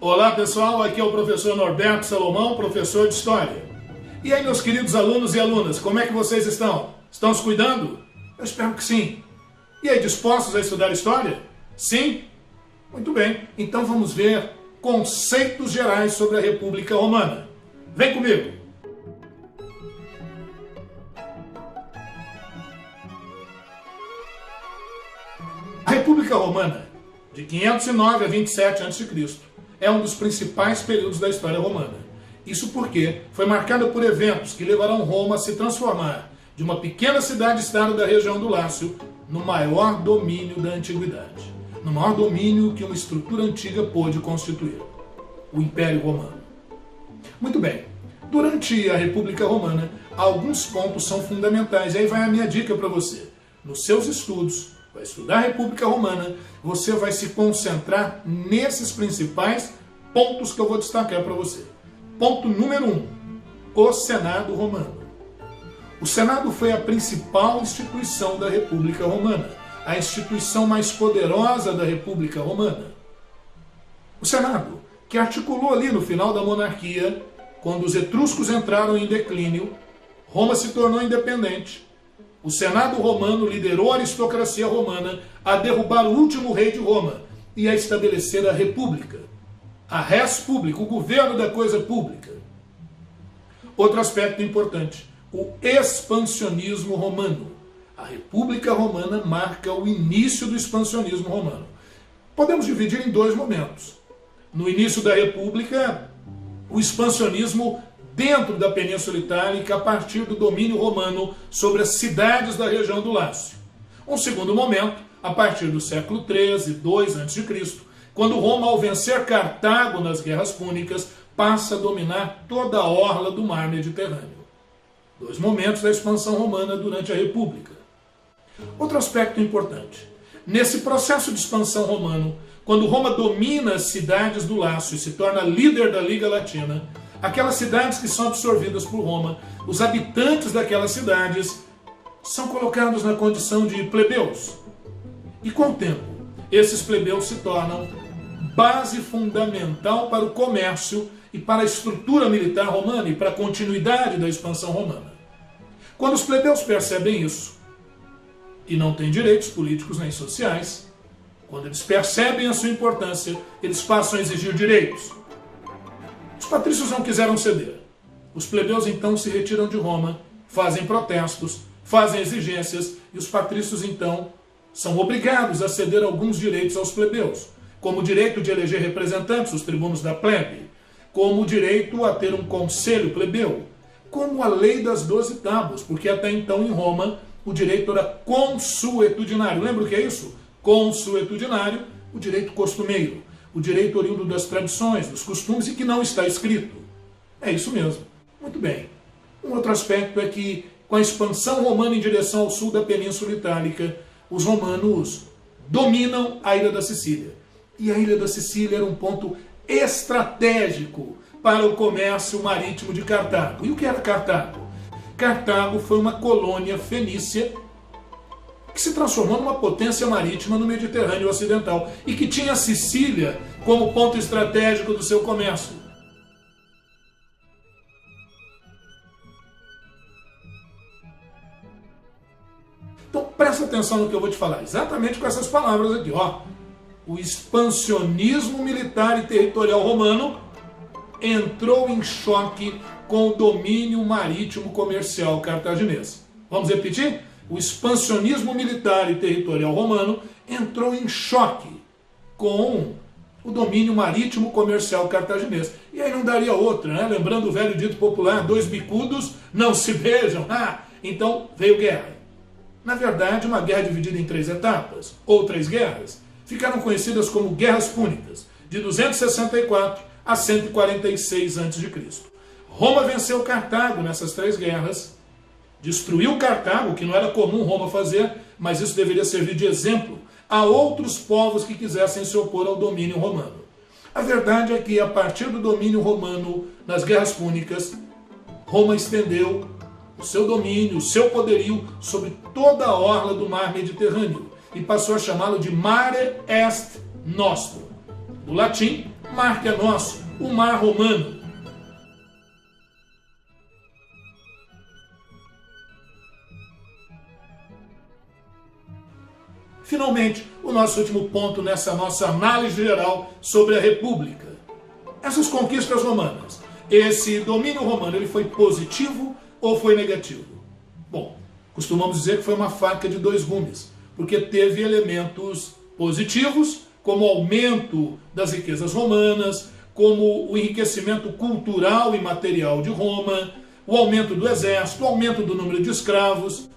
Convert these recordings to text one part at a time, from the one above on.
Olá pessoal, aqui é o professor Norberto Salomão, professor de História. E aí meus queridos alunos e alunas, como é que vocês estão? Estão se cuidando? Eu espero que sim. E aí, dispostos a estudar História? Sim? Muito bem, então vamos ver conceitos gerais sobre a República Romana. Vem comigo! A República Romana, de 509 a 27 a.C., é um dos principais períodos da história romana. Isso porque foi marcada por eventos que levarão Roma a se transformar de uma pequena cidade-estado da região do Lácio no maior domínio da antiguidade, no maior domínio que uma estrutura antiga pôde constituir, o Império Romano. Muito bem, durante a República Romana, alguns pontos são fundamentais, e aí vai a minha dica para você. Nos seus estudos, vai estudar a República Romana, você vai se concentrar nesses principais pontos que eu vou destacar para você. Ponto número 1, o Senado Romano. O Senado foi a principal instituição da República Romana, a instituição mais poderosa da República Romana. O Senado, que articulou ali no final da monarquia, quando os etruscos entraram em declínio, Roma se tornou independente. O Senado romano liderou a aristocracia romana a derrubar o último rei de Roma e a estabelecer a República, a res publica, o governo da coisa pública. Outro aspecto importante, o expansionismo romano. A República Romana marca o início do expansionismo romano. Podemos dividir em dois momentos. No início da República, o expansionismo dentro da Península Itálica a partir do domínio romano sobre as cidades da região do Lácio. Um segundo momento, a partir do século XIII, II a.C., quando Roma, ao vencer Cartago nas guerras púnicas, passa a dominar toda a orla do mar Mediterrâneo. Dois momentos da expansão romana durante a República. Outro aspecto importante. Nesse processo de expansão romano, quando Roma domina as cidades do Lácio e se torna líder da Liga Latina, aquelas cidades que são absorvidas por Roma, os habitantes daquelas cidades são colocados na condição de plebeus. E com o tempo, esses plebeus se tornam base fundamental para o comércio e para a estrutura militar romana e para a continuidade da expansão romana. Quando os plebeus percebem isso, e não têm direitos políticos nem sociais, quando eles percebem a sua importância, eles passam a exigir direitos. Os patrícios não quiseram ceder. Os plebeus então se retiram de Roma, fazem protestos, fazem exigências, e os patrícios então são obrigados a ceder alguns direitos aos plebeus, como o direito de eleger representantes, os tribunos da plebe, como o direito a ter um conselho plebeu, como a lei das 12 tábuas, porque até então em Roma o direito era consuetudinário. Lembra o que é isso? Consuetudinário, o direito costumeiro, o direito oriundo das tradições, dos costumes e que não está escrito. É isso mesmo. Muito bem. Um outro aspecto é que, com a expansão romana em direção ao sul da Península Itálica, os romanos dominam a Ilha da Sicília. E a Ilha da Sicília era um ponto estratégico para o comércio marítimo de Cartago. E o que era Cartago? Cartago foi uma colônia fenícia que se transformou numa potência marítima no Mediterrâneo Ocidental e que tinha a Sicília como ponto estratégico do seu comércio. Então presta atenção no que eu vou te falar, exatamente com essas palavras aqui, ó. O expansionismo militar e territorial romano entrou em choque com o domínio marítimo comercial cartaginês. Vamos repetir? O expansionismo militar e territorial romano entrou em choque com o domínio marítimo comercial cartaginês. E aí não daria outra, né? Lembrando o velho dito popular, dois bicudos não se beijam. Então veio guerra. Na verdade, uma guerra dividida em 3 etapas, ou 3 guerras, ficaram conhecidas como Guerras Púnicas, de 264 a 146 a.C. Roma venceu Cartago nessas 3 guerras, destruiu Cartago, que não era comum Roma fazer, mas isso deveria servir de exemplo a outros povos que quisessem se opor ao domínio romano. A verdade é que, a partir do domínio romano nas Guerras Púnicas, Roma estendeu o seu domínio, o seu poderio sobre toda a orla do mar Mediterrâneo e passou a chamá-lo de Mare Est Nostrum, do latim mar que é nosso, o mar romano. Finalmente, o nosso último ponto nessa nossa análise geral sobre a República. Essas conquistas romanas, esse domínio romano, ele foi positivo ou foi negativo? Bom, costumamos dizer que foi uma faca de dois gumes, porque teve elementos positivos, como o aumento das riquezas romanas, como o enriquecimento cultural e material de Roma, o aumento do exército, o aumento do número de escravos.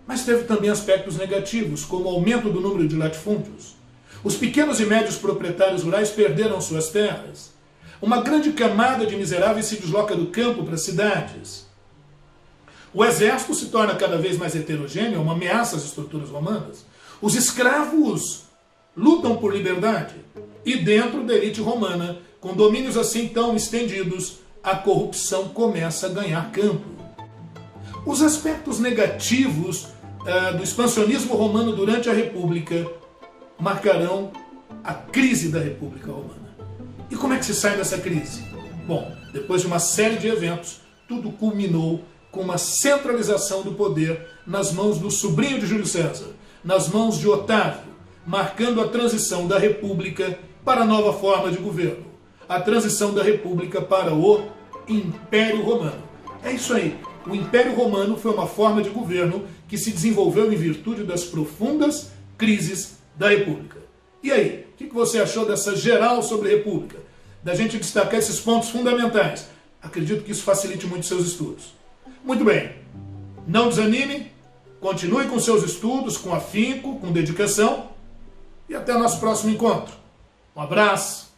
Mas teve também aspectos negativos, como o aumento do número de latifúndios. Os pequenos e médios proprietários rurais perderam suas terras. Uma grande camada de miseráveis se desloca do campo para as cidades. O exército se torna cada vez mais heterogêneo, uma ameaça às estruturas romanas. Os escravos lutam por liberdade. E dentro da elite romana, com domínios assim tão estendidos, a corrupção começa a ganhar campo. Os aspectos negativos do expansionismo romano durante a República marcarão a crise da República Romana. E como é que se sai dessa crise? Bom, depois de uma série de eventos, tudo culminou com uma centralização do poder nas mãos do sobrinho de Júlio César, nas mãos de Otávio, marcando a transição da República para a nova forma de governo, a transição da República para o Império Romano. É isso aí. O Império Romano foi uma forma de governo que se desenvolveu em virtude das profundas crises da República. E aí, o que você achou dessa geral sobre a República? Da gente destacar esses pontos fundamentais. Acredito que isso facilite muito seus estudos. Muito bem, não desanime, continue com seus estudos, com afinco, com dedicação, e até o nosso próximo encontro. Um abraço!